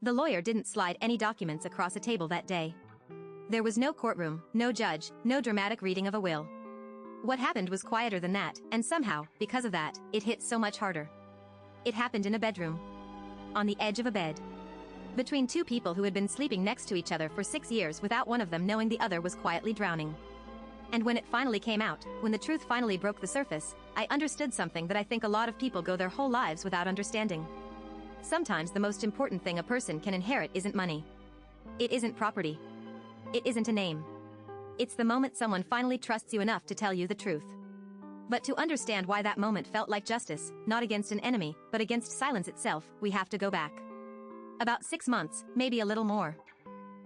The lawyer didn't slide any documents across a table that day. There was no courtroom, no judge, no dramatic reading of a will. What happened was quieter than that, and somehow, because of that, it hit so much harder. It happened in a bedroom. On the edge of a bed. Between two people who had been sleeping next to each other for 6 years without one of them knowing the other was quietly drowning. And when it finally came out, when the truth finally broke the surface, I understood something that I think a lot of people go their whole lives without understanding. Sometimes the most important thing a person can inherit isn't money. It isn't property. It isn't a name. It's the moment someone finally trusts you enough to tell you the truth. But to understand why that moment felt like justice, not against an enemy, but against silence itself, we have to go back. About 6 months, maybe a little more.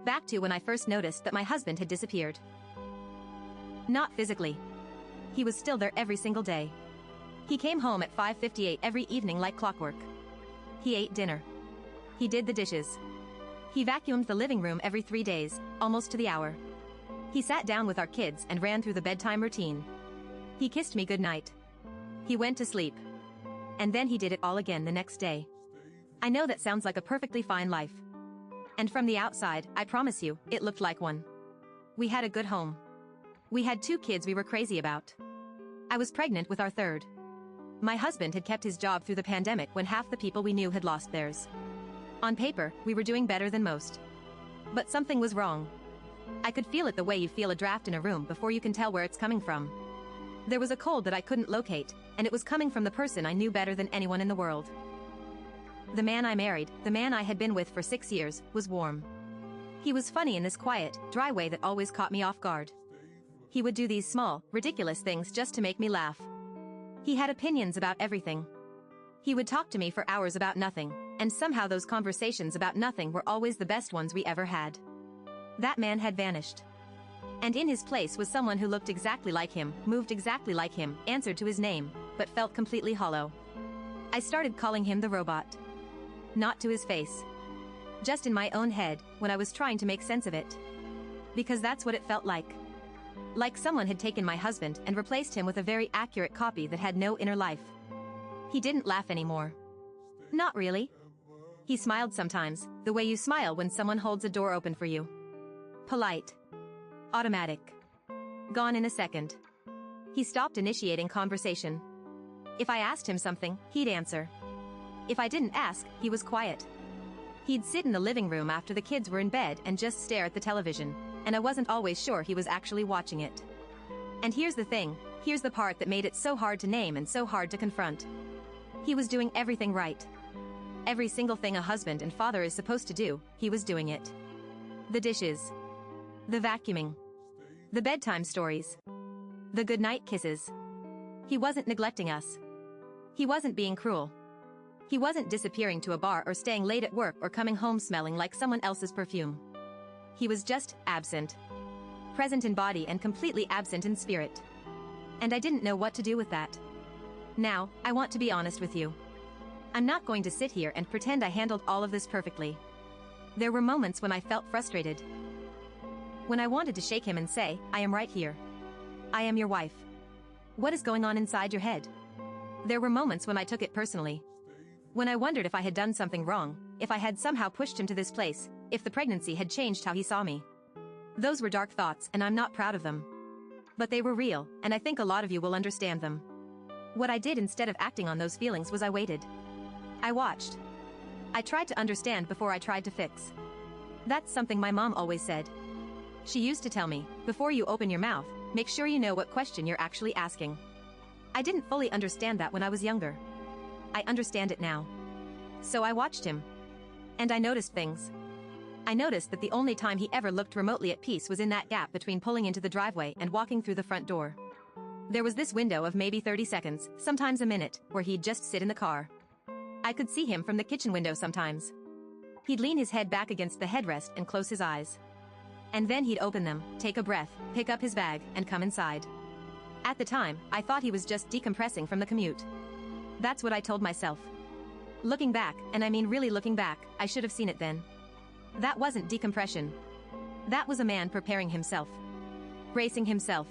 Back to when I first noticed that my husband had disappeared. Not physically. He was still there every single day. He came home at 5:58 every evening like clockwork. He ate dinner. He did the dishes. He vacuumed the living room every 3 days, almost to the hour. He sat down with our kids and ran through the bedtime routine. He kissed me goodnight. He went to sleep. And then he did it all again the next day. I know that sounds like a perfectly fine life. And from the outside, I promise you, it looked like one. We had a good home. We had 2 kids we were crazy about. I was pregnant with our 3rd. My husband had kept his job through the pandemic when half the people we knew had lost theirs. On paper, we were doing better than most. But something was wrong. I could feel it the way you feel a draft in a room before you can tell where it's coming from. There was a cold that I couldn't locate, and it was coming from the person I knew better than anyone in the world. The man I married, the man I had been with for 6 years, was warm. He was funny in this quiet, dry way that always caught me off guard. He would do these small, ridiculous things just to make me laugh. He had opinions about everything. He would talk to me for hours about nothing, and somehow those conversations about nothing were always the best ones we ever had. That man had vanished. And in his place was someone who looked exactly like him, moved exactly like him, answered to his name, but felt completely hollow. I started calling him the robot. Not to his face. Just in my own head, when I was trying to make sense of it. Because that's what it felt like. Like someone had taken my husband and replaced him with a very accurate copy that had no inner life. He didn't laugh anymore. Not really. He smiled sometimes, the way you smile when someone holds a door open for you. Polite. Automatic. Gone in a second. He stopped initiating conversation. If I asked him something, he'd answer. If I didn't ask, he was quiet. He'd sit in the living room after the kids were in bed and just stare at the television, and I wasn't always sure he was actually watching it. And here's the thing, here's the part that made it so hard to name and so hard to confront. He was doing everything right. Every single thing a husband and father is supposed to do, he was doing it. The dishes. The vacuuming. The bedtime stories. The goodnight kisses. He wasn't neglecting us. He wasn't being cruel. He wasn't disappearing to a bar or staying late at work or coming home smelling like someone else's perfume. He was just absent. Present in body and completely absent in spirit. And I didn't know what to do with that. Now, I want to be honest with you. I'm not going to sit here and pretend I handled all of this perfectly. There were moments when I felt frustrated. When I wanted to shake him and say, I am right here. I am your wife. What is going on inside your head? There were moments when I took it personally. When I wondered if I had done something wrong, if I had somehow pushed him to this place, if the pregnancy had changed how he saw me. Those were dark thoughts and I'm not proud of them. But they were real, and I think a lot of you will understand them. What I did instead of acting on those feelings was I waited. I watched. I tried to understand before I tried to fix. That's something my mom always said. She used to tell me, before you open your mouth, make sure you know what question you're actually asking. I didn't fully understand that when I was younger. I understand it now. So I watched him. And I noticed things. I noticed that the only time he ever looked remotely at peace was in that gap between pulling into the driveway and walking through the front door. There was this window of maybe 30 seconds, sometimes a minute, where he'd just sit in the car. I could see him from the kitchen window sometimes. He'd lean his head back against the headrest and close his eyes. And then he'd open them, take a breath, pick up his bag, and come inside. At the time, I thought he was just decompressing from the commute. That's what I told myself. Looking back, and I mean really looking back, I should have seen it then. That wasn't decompression. That was a man preparing himself. Bracing himself.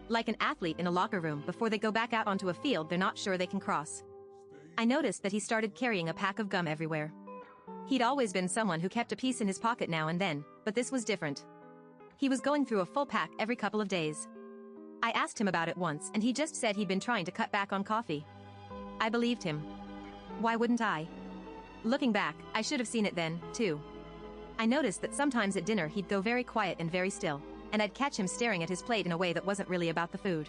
Like an athlete in a locker room before they go back out onto a field they're not sure they can cross. I noticed that he started carrying a pack of gum everywhere. He'd always been someone who kept a piece in his pocket now and then, but this was different. He was going through a full pack every couple of days. I asked him about it once and he just said he'd been trying to cut back on coffee. I believed him. Why wouldn't I? Looking back, I should have seen it then, too. I noticed that sometimes at dinner he'd go very quiet and very still, and I'd catch him staring at his plate in a way that wasn't really about the food.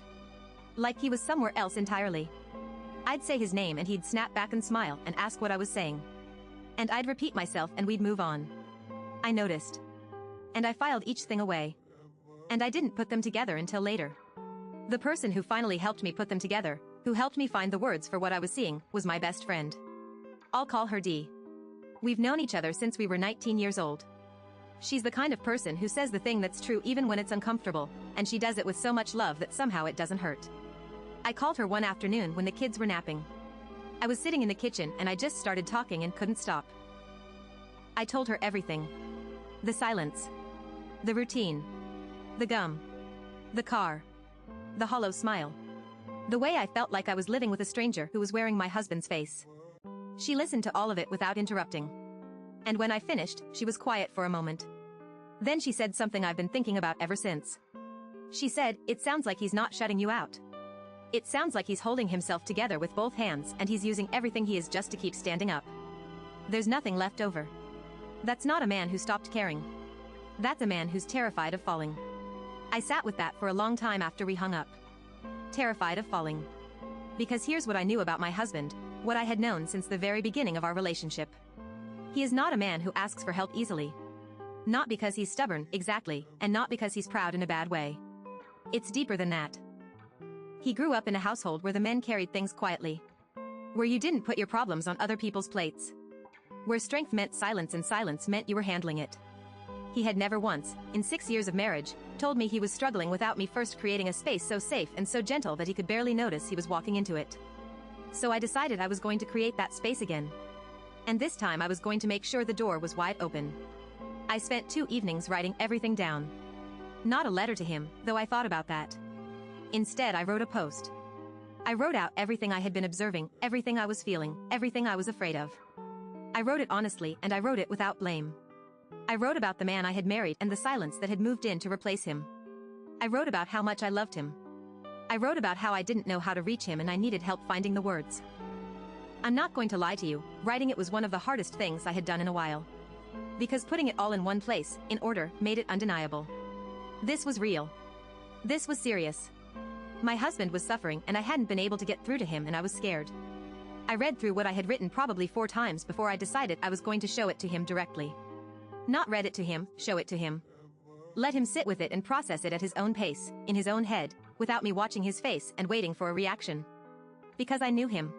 Like he was somewhere else entirely. I'd say his name and he'd snap back and smile and ask what I was saying. And I'd repeat myself and we'd move on. I noticed. And I filed each thing away. And I didn't put them together until later. The person who finally helped me put them together, who helped me find the words for what I was seeing, was my best friend. I'll call her Dee. We've known each other since we were 19 years old. She's the kind of person who says the thing that's true even when it's uncomfortable, and she does it with so much love that somehow it doesn't hurt. I called her one afternoon when the kids were napping. I was sitting in the kitchen and I just started talking and couldn't stop. I told her everything. The silence. The routine. The gum. The car. The hollow smile. The way I felt like I was living with a stranger who was wearing my husband's face. She listened to all of it without interrupting. And when I finished, she was quiet for a moment. Then she said something I've been thinking about ever since. She said, "It sounds like he's not shutting you out. It sounds like he's holding himself together with both hands and he's using everything he is just to keep standing up. There's nothing left over. That's not a man who stopped caring. That's a man who's terrified of falling." I sat with that for a long time after we hung up. Terrified of falling. Because here's what I knew about my husband, what I had known since the very beginning of our relationship. He is not a man who asks for help easily. Not because he's stubborn, exactly, and not because he's proud in a bad way. It's deeper than that. He grew up in a household where the men carried things quietly. Where you didn't put your problems on other people's plates. Where strength meant silence and silence meant you were handling it. He had never once, in 6 years of marriage, told me he was struggling without me first creating a space so safe and so gentle that he could barely notice he was walking into it. So I decided I was going to create that space again. And this time I was going to make sure the door was wide open. I spent 2 evenings writing everything down. Not a letter to him, though I thought about that. Instead I wrote a post. I wrote out everything I had been observing, everything I was feeling, everything I was afraid of. I wrote it honestly and I wrote it without blame. I wrote about the man I had married and the silence that had moved in to replace him. I wrote about how much I loved him. I wrote about how I didn't know how to reach him and I needed help finding the words. I'm not going to lie to you, writing it was one of the hardest things I had done in a while. Because putting it all in one place, in order, made it undeniable. This was real. This was serious. My husband was suffering and I hadn't been able to get through to him and I was scared. I read through what I had written probably 4 times before I decided I was going to show it to him directly. Not read it to him, show it to him. Let him sit with it and process it at his own pace, in his own head, without me watching his face and waiting for a reaction. Because I knew him.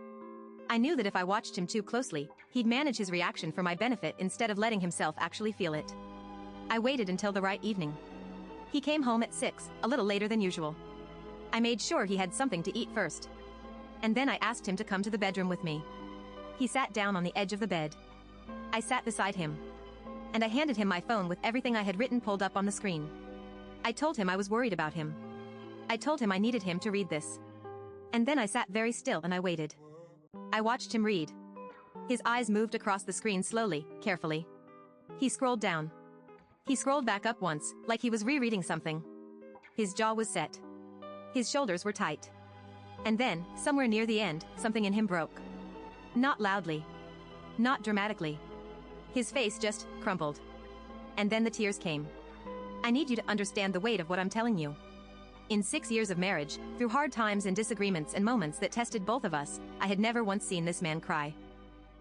I knew that if I watched him too closely, he'd manage his reaction for my benefit instead of letting himself actually feel it. I waited until the right evening. He came home at 6, a little later than usual. I made sure he had something to eat first. And then I asked him to come to the bedroom with me. He sat down on the edge of the bed. I sat beside him. And I handed him my phone with everything I had written pulled up on the screen. I told him I was worried about him. I told him I needed him to read this. And then I sat very still and I waited. I watched him read. His eyes moved across the screen slowly, carefully. He scrolled down. He scrolled back up once, like he was rereading something. His jaw was set. His shoulders were tight. And then, somewhere near the end, something in him broke. Not loudly. Not dramatically. His face just crumpled. And then the tears came. I need you to understand the weight of what I'm telling you. In 6 years of marriage, through hard times and disagreements and moments that tested both of us, I had never once seen this man cry.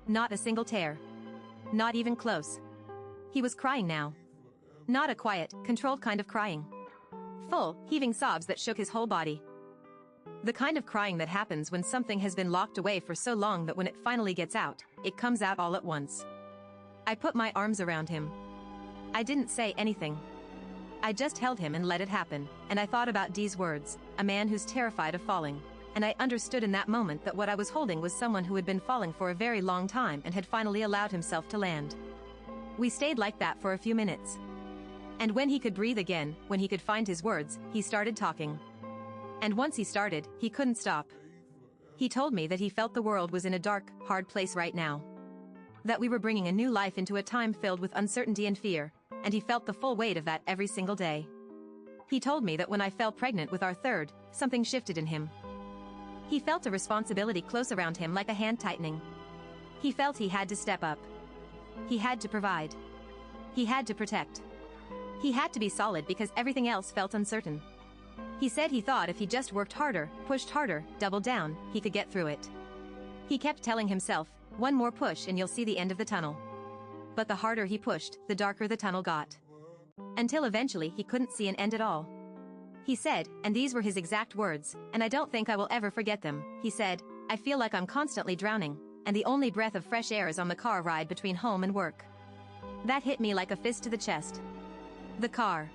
Not a single tear. Not even close. He was crying now. Not a quiet, controlled kind of crying. Full, heaving sobs that shook his whole body. The kind of crying that happens when something has been locked away for so long that when it finally gets out, it comes out all at once. I put my arms around him. I didn't say anything. I just held him and let it happen, and I thought about Dee's words, a man who's terrified of falling, and I understood in that moment that what I was holding was someone who had been falling for a very long time and had finally allowed himself to land. We stayed like that for a few minutes. And when he could breathe again, when he could find his words, he started talking. And once he started, he couldn't stop. He told me that he felt the world was in a dark, hard place right now. That we were bringing a new life into a time filled with uncertainty and fear, and he felt the full weight of that every single day. He told me that when I fell pregnant with our third, something shifted in him. He felt a responsibility close around him like a hand tightening. He felt he had to step up. He had to provide. He had to protect. He had to be solid because everything else felt uncertain. He said he thought if he just worked harder, pushed harder, doubled down, he could get through it. He kept telling himself, one more push and you'll see the end of the tunnel. But the harder he pushed, the darker the tunnel got. Until eventually he couldn't see an end at all. He said, and these were his exact words, and I don't think I will ever forget them, he said, I feel like I'm constantly drowning, and the only breath of fresh air is on the car ride between home and work. That hit me like a fist to the chest. The car.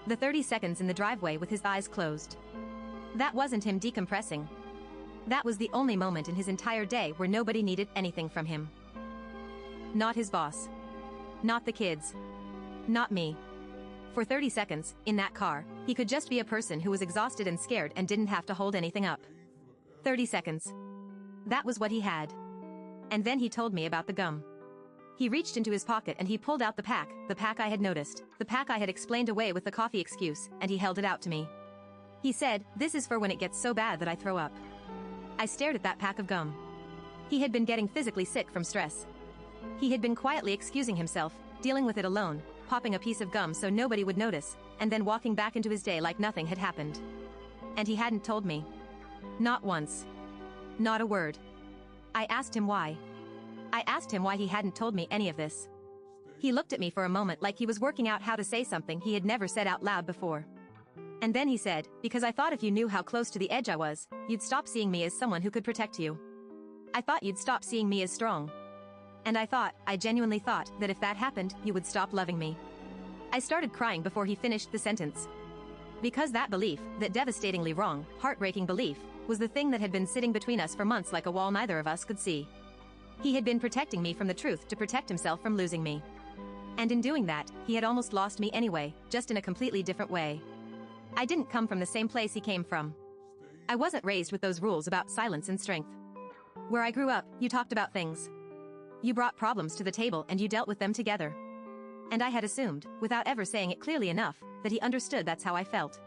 The 30 seconds in the driveway with his eyes closed. That wasn't him decompressing. That was the only moment in his entire day where nobody needed anything from him. Not his boss. Not the kids. Not me. For 30 seconds, in that car, he could just be a person who was exhausted and scared and didn't have to hold anything up. 30 seconds. That was what he had. And then he told me about the gum. He reached into his pocket and he pulled out the pack I had noticed, the pack I had explained away with the coffee excuse, and he held it out to me. He said, this is for when it gets so bad that I throw up. I stared at that pack of gum. He had been getting physically sick from stress. He had been quietly excusing himself, dealing with it alone, popping a piece of gum so nobody would notice, and then walking back into his day like nothing had happened. And he hadn't told me. Not once. Not a word. I asked him why. I asked him why he hadn't told me any of this. He looked at me for a moment like he was working out how to say something he had never said out loud before. And then he said, because I thought if you knew how close to the edge I was, you'd stop seeing me as someone who could protect you. I thought you'd stop seeing me as strong. And I genuinely thought, that if that happened, you would stop loving me. I started crying before he finished the sentence. Because that belief, that devastatingly wrong, heartbreaking belief, was the thing that had been sitting between us for months like a wall neither of us could see. He had been protecting me from the truth to protect himself from losing me. And in doing that, he had almost lost me anyway, just in a completely different way. I didn't come from the same place he came from. I wasn't raised with those rules about silence and strength. Where I grew up, you talked about things. You brought problems to the table and you dealt with them together. And I had assumed, without ever saying it clearly enough, that he understood that's how I felt.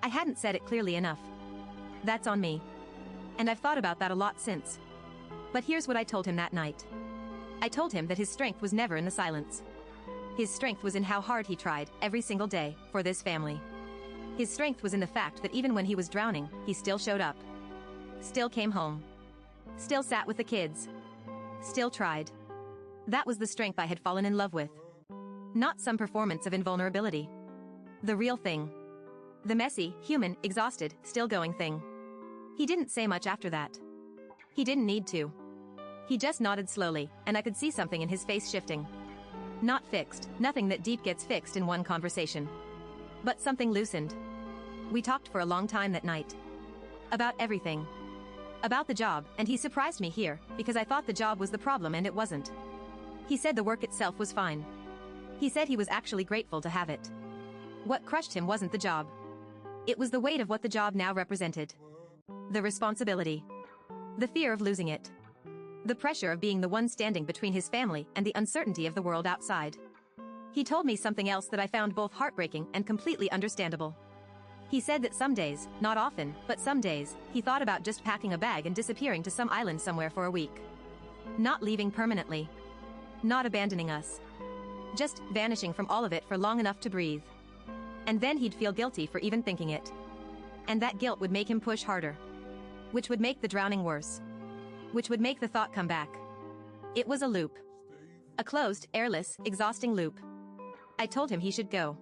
I hadn't said it clearly enough. That's on me. And I've thought about that a lot since. But here's what I told him that night. I told him that his strength was never in the silence. His strength was in how hard he tried, every single day, for this family. His strength was in the fact that even when he was drowning, he still showed up. Still came home. Still sat with the kids. Still tried. That was the strength I had fallen in love with. Not some performance of invulnerability. The real thing. The messy, human, exhausted, still going thing. He didn't say much after that. He didn't need to. He just nodded slowly, and I could see something in his face shifting. Not fixed, nothing that deep gets fixed in one conversation. But something loosened. We talked for a long time that night. About everything. About the job, and he surprised me here, because I thought the job was the problem and it wasn't. He said the work itself was fine. He said he was actually grateful to have it. What crushed him wasn't the job. It was the weight of what the job now represented. The responsibility. The fear of losing it. The pressure of being the one standing between his family and the uncertainty of the world outside. He told me something else that I found both heartbreaking and completely understandable. He said that some days, not often, but some days, he thought about just packing a bag and disappearing to some island somewhere for a week. Not leaving permanently. Not abandoning us. Just vanishing from all of it for long enough to breathe. And then he'd feel guilty for even thinking it. And that guilt would make him push harder. Which would make the drowning worse. Which would make the thought come back. It was a loop. A closed, airless, exhausting loop. I told him he should go.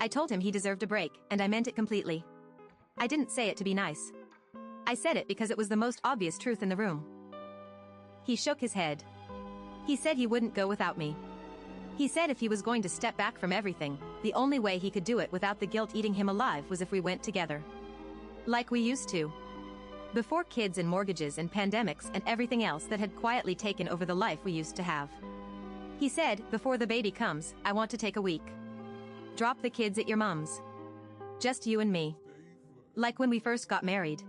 I told him he deserved a break, and I meant it completely. I didn't say it to be nice. I said it because it was the most obvious truth in the room. He shook his head. He said he wouldn't go without me. He said if he was going to step back from everything, the only way he could do it without the guilt eating him alive was if we went together. Like we used to. Before kids and mortgages and pandemics and everything else that had quietly taken over the life we used to have. He said, before the baby comes, I want to take a week. Drop the kids at your mom's. Just you and me. Like when we first got married.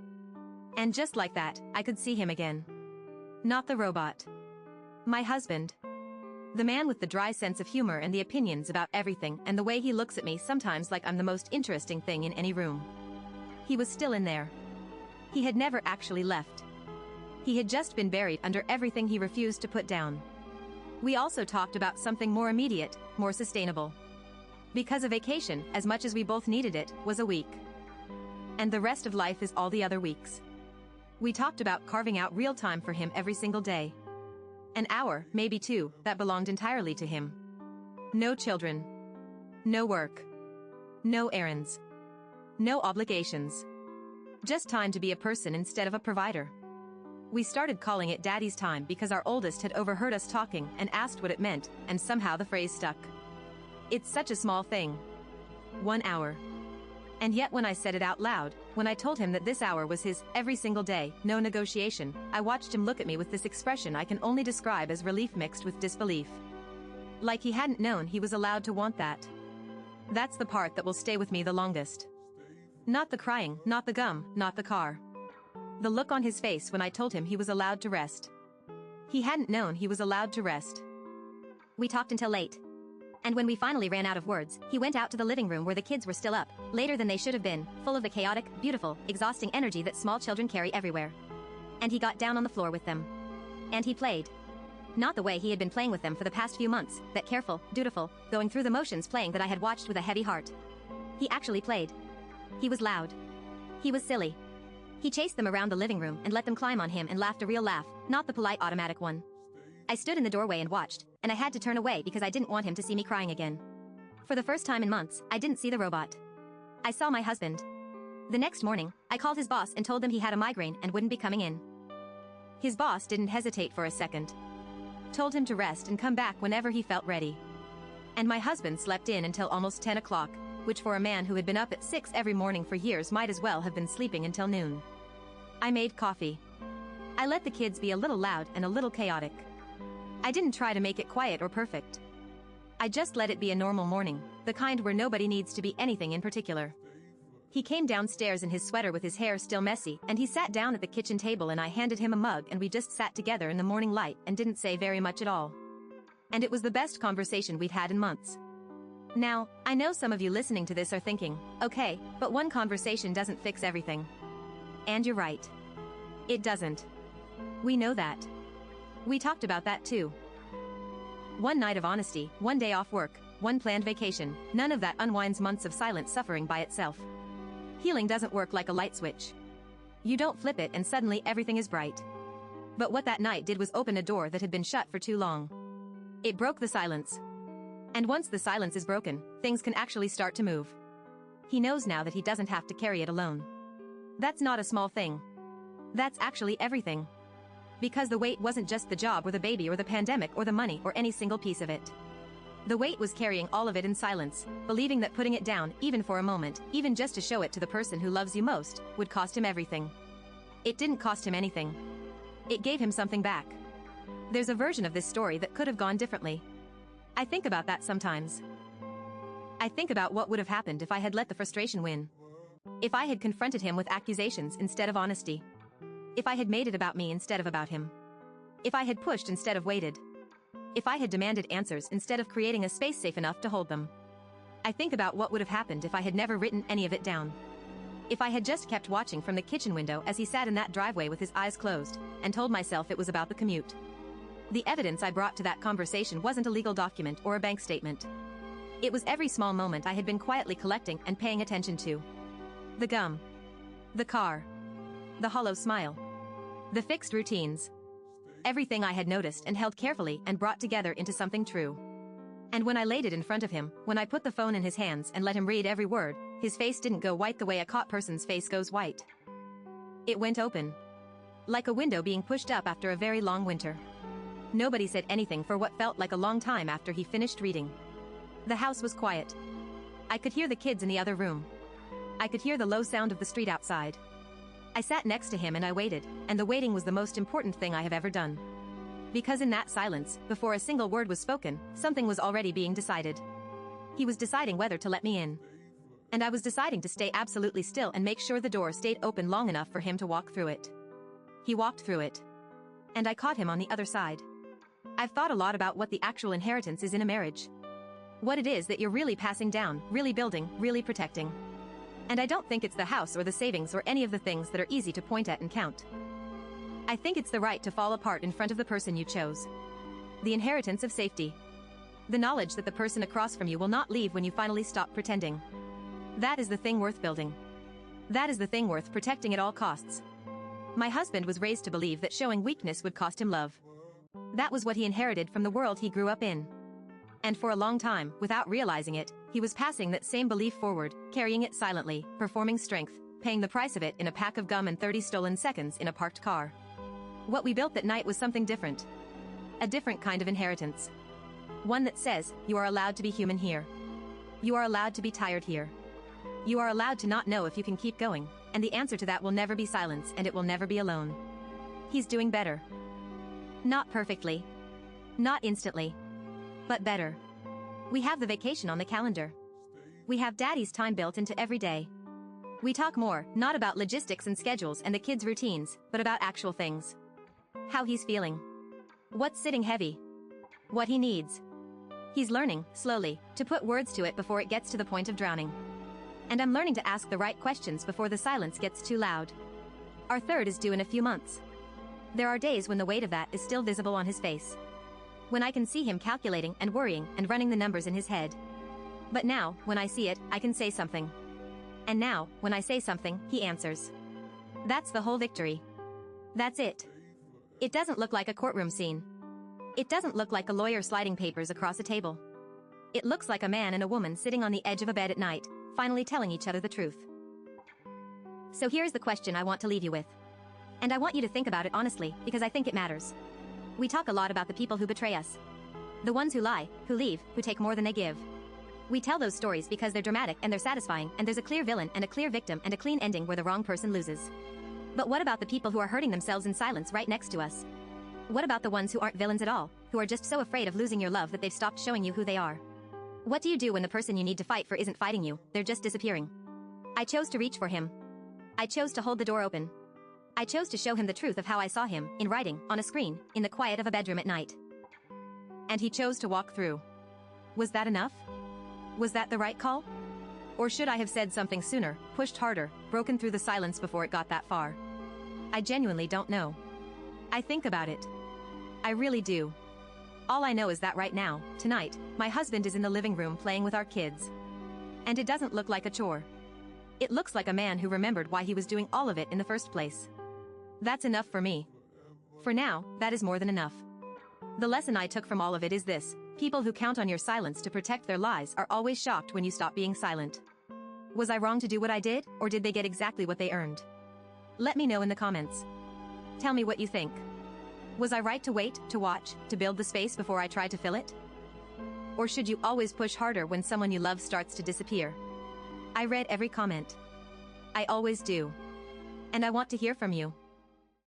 And just like that, I could see him again. Not the robot. My husband. The man with the dry sense of humor and the opinions about everything, and the way he looks at me sometimes like I'm the most interesting thing in any room. He was still in there. He had never actually left. He had just been buried under everything he refused to put down. We also talked about something more immediate, more sustainable. Because a vacation, as much as we both needed it, was a week. And the rest of life is all the other weeks. We talked about carving out real time for him every single day. An hour, maybe two, that belonged entirely to him. No children. No work. No errands. No obligations. Just time to be a person instead of a provider. We started calling it Daddy's time because our oldest had overheard us talking and asked what it meant, and somehow the phrase stuck. It's such a small thing. 1 hour. And yet when I said it out loud, when I told him that this hour was his, every single day, no negotiation, I watched him look at me with this expression I can only describe as relief mixed with disbelief. Like he hadn't known he was allowed to want that. That's the part that will stay with me the longest. Not the crying, not the gum, not the car. The look on his face when I told him he was allowed to rest. He hadn't known he was allowed to rest. We talked until late. And when we finally ran out of words, he went out to the living room where the kids were still up, later than they should have been, full of the chaotic, beautiful, exhausting energy that small children carry everywhere. And he got down on the floor with them. And he played. Not the way he had been playing with them for the past few months, that careful, dutiful, going through the motions playing that I had watched with a heavy heart. He actually played. He was loud. He was silly. He chased them around the living room and let them climb on him and laughed a real laugh, not the polite automatic one. I stood in the doorway and watched, and I had to turn away because I didn't want him to see me crying again. For the first time in months, I didn't see the robot. I saw my husband. The next morning, I called his boss and told him he had a migraine and wouldn't be coming in. His boss didn't hesitate for a second. Told him to rest and come back whenever he felt ready. And my husband slept in until almost 10 o'clock, which for a man who had been up at 6 every morning for years might as well have been sleeping until noon. I made coffee. I let the kids be a little loud and a little chaotic. I didn't try to make it quiet or perfect. I just let it be a normal morning, the kind where nobody needs to be anything in particular. He came downstairs in his sweater with his hair still messy, and he sat down at the kitchen table and I handed him a mug and we just sat together in the morning light and didn't say very much at all. And it was the best conversation we'd had in months. Now, I know some of you listening to this are thinking, okay, but one conversation doesn't fix everything. And you're right. It doesn't. We know that. We talked about that too. One night of honesty, one day off work, one planned vacation, none of that unwinds months of silent suffering by itself. Healing doesn't work like a light switch. You don't flip it and suddenly everything is bright. But what that night did was open a door that had been shut for too long. It broke the silence. And once the silence is broken, things can actually start to move. He knows now that he doesn't have to carry it alone. That's not a small thing. That's actually everything. Because the weight wasn't just the job or the baby or the pandemic or the money or any single piece of it. The weight was carrying all of it in silence, believing that putting it down, even for a moment, even just to show it to the person who loves you most, would cost him everything. It didn't cost him anything. It gave him something back. There's a version of this story that could have gone differently. I think about that sometimes. I think about what would have happened if I had let the frustration win. If I had confronted him with accusations instead of honesty. If I had made it about me instead of about him. If I had pushed instead of waited. If I had demanded answers instead of creating a space safe enough to hold them. I think about what would have happened if I had never written any of it down. If I had just kept watching from the kitchen window as he sat in that driveway with his eyes closed, and told myself it was about the commute. The evidence I brought to that conversation wasn't a legal document or a bank statement. It was every small moment I had been quietly collecting and paying attention to. The gum. The car. The hollow smile. The fixed routines. Everything I had noticed and held carefully and brought together into something true. And when I laid it in front of him, when I put the phone in his hands and let him read every word, his face didn't go white the way a caught person's face goes white. It went open. Like a window being pushed up after a very long winter. Nobody said anything for what felt like a long time after he finished reading. The house was quiet. I could hear the kids in the other room. I could hear the low sound of the street outside. I sat next to him and I waited, and the waiting was the most important thing I have ever done. Because in that silence, before a single word was spoken, something was already being decided. He was deciding whether to let me in. And I was deciding to stay absolutely still and make sure the door stayed open long enough for him to walk through it. He walked through it. And I caught him on the other side. I've thought a lot about what the actual inheritance is in a marriage. What it is that you're really passing down, really building, really protecting. And I don't think it's the house or the savings or any of the things that are easy to point at and count. I think it's the right to fall apart in front of the person you chose. The inheritance of safety. The knowledge that the person across from you will not leave when you finally stop pretending. That is the thing worth building. That is the thing worth protecting at all costs. My husband was raised to believe that showing weakness would cost him love. That was what he inherited from the world he grew up in. And for a long time, without realizing it, he was passing that same belief forward, carrying it silently, performing strength, paying the price of it in a pack of gum and 30 stolen seconds in a parked car. What we built that night was something different. A different kind of inheritance. One that says, you are allowed to be human here. You are allowed to be tired here. You are allowed to not know if you can keep going, and the answer to that will never be silence and it will never be alone. He's doing better. Not perfectly. Not instantly. But better. We have the vacation on the calendar. We have daddy's time built into every day. We talk more, not about logistics and schedules and the kids' routines, but about actual things. How he's feeling. What's sitting heavy. What he needs. He's learning, slowly, to put words to it before it gets to the point of drowning. And I'm learning to ask the right questions before the silence gets too loud. Our third is due in a few months. There are days when the weight of that is still visible on his face. When I can see him calculating and worrying and running the numbers in his head. But now, when I see it, I can say something. And now, when I say something, he answers. That's the whole victory. That's it. It doesn't look like a courtroom scene. It doesn't look like a lawyer sliding papers across a table. It looks like a man and a woman sitting on the edge of a bed at night, finally telling each other the truth. So here's the question I want to leave you with. And I want you to think about it honestly, because I think it matters. We talk a lot about the people who betray us. The ones who lie, who leave, who take more than they give. We tell those stories because they're dramatic and they're satisfying, and there's a clear villain and a clear victim and a clean ending where the wrong person loses. But what about the people who are hurting themselves in silence right next to us? What about the ones who aren't villains at all, who are just so afraid of losing your love that they've stopped showing you who they are? What do you do when the person you need to fight for isn't fighting you, they're just disappearing? I chose to reach for him. I chose to hold the door open. I chose to show him the truth of how I saw him, in writing, on a screen, in the quiet of a bedroom at night. And he chose to walk through. Was that enough? Was that the right call? Or should I have said something sooner, pushed harder, broken through the silence before it got that far? I genuinely don't know. I think about it. I really do. All I know is that right now, tonight, my husband is in the living room playing with our kids. And it doesn't look like a chore. It looks like a man who remembered why he was doing all of it in the first place. That's enough for me. For now, that is more than enough. The lesson I took from all of it is this: people who count on your silence to protect their lies are always shocked when you stop being silent. Was I wrong to do what I did, or did they get exactly what they earned? Let me know in the comments. Tell me what you think. Was I right to wait, to watch, to build the space before I tried to fill it? Or should you always push harder when someone you love starts to disappear? I read every comment. I always do. And I want to hear from you.